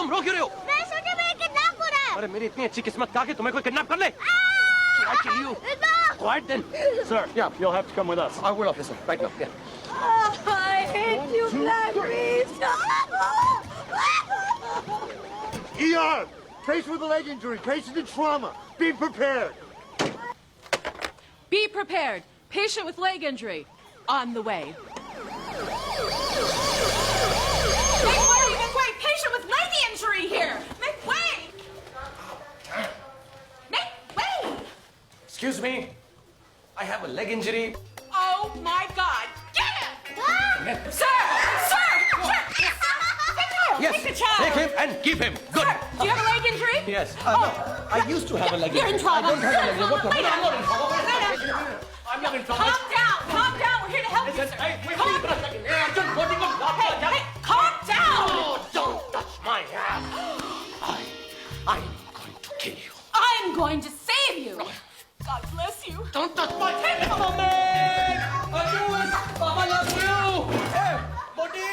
तुम रो क्यों रहे हो? मैं सोचा मेरा किडनैप हो रहा है। अरे मेरी इतनी अच्छी किस्मत था कि तुम्हें कोई किडनैप कर ले। I kill you. Quiet then. Sir, yeah, you'll have to come with us. I will, officer. Right now, yeah. I hate you, Black Beast. ER! Patient with a leg injury. Patient in trauma. Be prepared. Be prepared. Patient with leg injury. On the way. Make way! Patient with leg injury here! Make way! Make way! Excuse me. I have a leg injury. Oh my God! Get him! Sir! Sir! Yes. Take the child! Take him and keep him. Good. Sir, do you have a leg injury? Yes. No. I used to have a leg You're in injury. trouble. I don't have a leg injury. What the? Lay down. I'm not in trouble. Lay down. I'm not in trouble. Calm down! Calm down! We're here to help you, Listen, sir. hey, wait, Calm wait, wait. Hey, Arjun, what do you want? Hey, calm down! Oh, don't touch my hand. I'm going to kill you. I'm going to save you! God bless you! Don't touch my hand, Mama! Arjun, Mama loves you. Hey, Bodhi.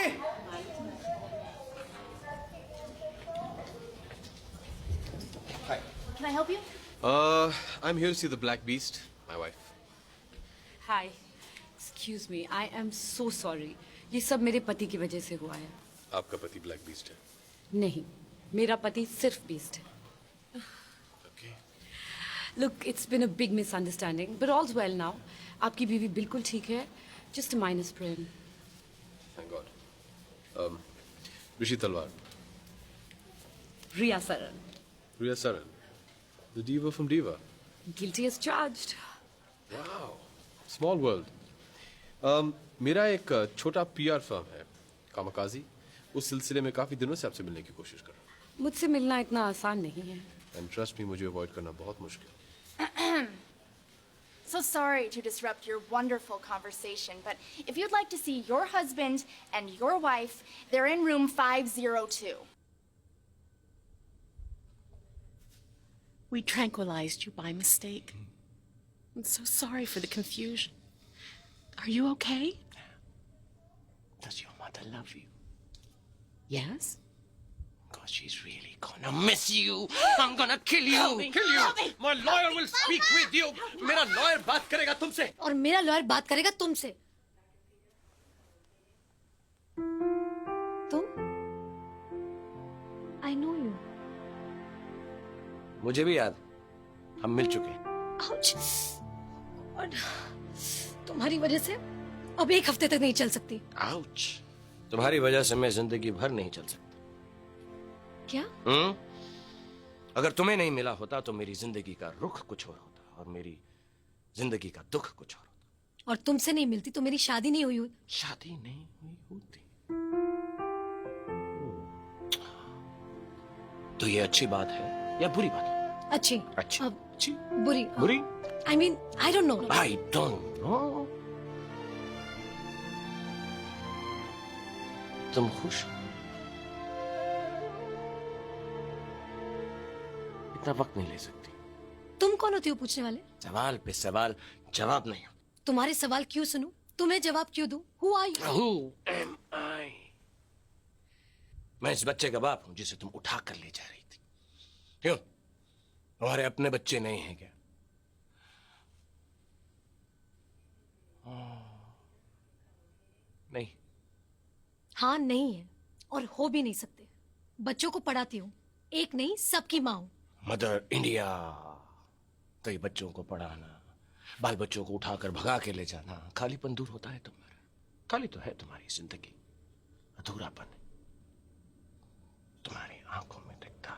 Hi. Can I help you? I'm here to see the Black Beast, my wife. Hi excuse me I am so sorry ये सब मेरे पति की वजह से हुआ है आपका पति ब्लैक बीस्ट है? नहीं मेरा पति सिर्फ बीस्ट है Okay. Look it's been a big misunderstanding but all's well now आपकी बीवी बिल्कुल ठीक है just a minor sprain Thank God. Rishi Talwar. Rhea Saran Rhea Saran. The diva from Diva. Guilty as charged Wow. Small world. मेरा एक छोटा PR firm है kamikaze उस सिलसिले में काफी दिनों से आपसे मिलने की कोशिश कर रहा हूँ मुझसे मिलना इतना आसान नहीं है एंड ट्रस्ट मी मुझे अवॉइड करना बहुत मुश्किल So sorry to disrupt your wonderful conversation, but if you'd like to see your husband and your wife, they're in room 502. We tranquilized you by mistake. I'm so sorry for the confusion. Are you okay? Does your mother love you? Yes. Because she's really gonna miss you. I'm gonna kill you. Help me, Kill you. help me. My lawyer will speak with you. मेरा lawyer बात करेगा तुमसे. और मेरा lawyer बात करेगा तुमसे तुम आई नो यू मुझे भी याद. हम मिल चुके हैं. और तुम्हारी वजह से अब एक हफ्ते तक नहीं चल सकती Ouch. तुम्हारी वजह से मैं जिंदगी भर नहीं चल सकता. क्या अगर तुम्हें नहीं मिला होता तो मेरी जिंदगी का रुख कुछ और होता और मेरी जिंदगी का दुख कुछ और होता. और तुमसे नहीं मिलती तो मेरी शादी नहीं हुई शादी नहीं हुई होती तो ये अच्छी बात है या बुरी बात है? अच्छी अच्छी. अब अच्छी. बुरी बुरी. I mean I don't know I don't know. तुम खुश हो? इतना वक्त नहीं ले सकती. तुम कौन होती हो पूछने वाले सवाल पे सवाल जवाब नहीं. तुम्हारे सवाल क्यों सुनूं तुम्हें जवाब क्यों दूं who are you Who am I? मैं इस बच्चे का बाप हूं जिसे तुम उठा कर ले जा रही थी. क्यों? तुम्हारे अपने बच्चे नहीं हैं क्या? नहीं. हाँ नहीं है और हो भी नहीं सकते बच्चों को पढ़ाती हूँ एक नहीं सबकी माँ हूँ मदर इंडिया. कई बच्चों को पढ़ाना, बाल बच्चों को उठाकर भगा के ले जाना, खालीपन दूर होता है तुम्हारा. खाली तो है तुम्हारी जिंदगी, अधूरापन है तुम्हारी आंखों में दिखता.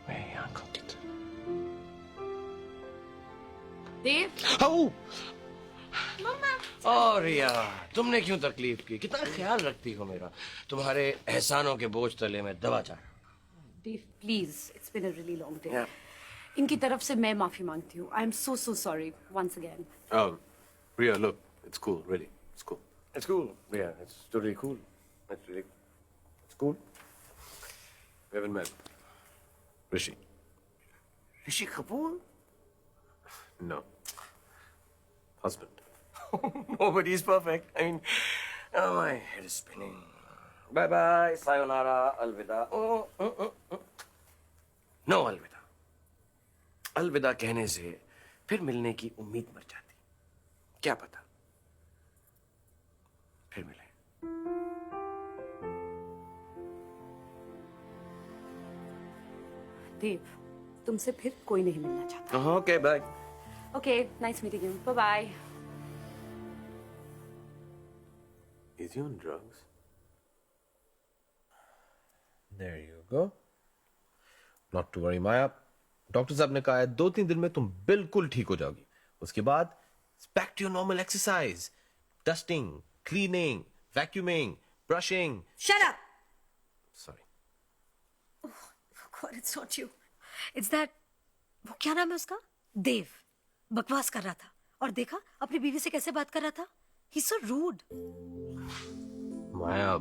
मेरी आंखों की तरह. देव और यार तुमने क्यों तकलीफ की? कितना ख्याल रखती हो मेरा. तुम्हारे एहसानों के बोझ तले में दबा जा रहा. Dev please it's been a really long day Yeah. इनकी तरफ से मैं माफी मांगती हूँ I am so sorry once again Rhea, look, it's cool, really. It's cool. It's cool. Yeah, it's totally cool. It's cool. We haven't met. Rishi. Rishi Kapoor? No. Husband. Nobody's perfect. I mean, oh, my head is spinning. Bye bye, sayonara, अलविदा। No अलविदा। अलविदा कहने से फिर मिलने की उम्मीद मर जाती। क्या पता फिर मिले। देव, तुमसे फिर कोई नहीं मिलना चाहता। Okay bye. Okay, nice meeting you, bye bye. Is he on drugs? There you go. Not to worry, Maya. Doctor साहब ने कहा है 2-3 दिन में तुम बिल्कुल ठीक हो जाओगी। उसके बाद back to your normal exercise, dusting, cleaning, vacuuming, brushing. Shut up. Sorry. God, it's not you. It's that. वो क्या नाम है उसका? देव। बकवास कर रहा था और देखा अपनी बीवी से कैसे बात कर रहा था। He's so rude. माया,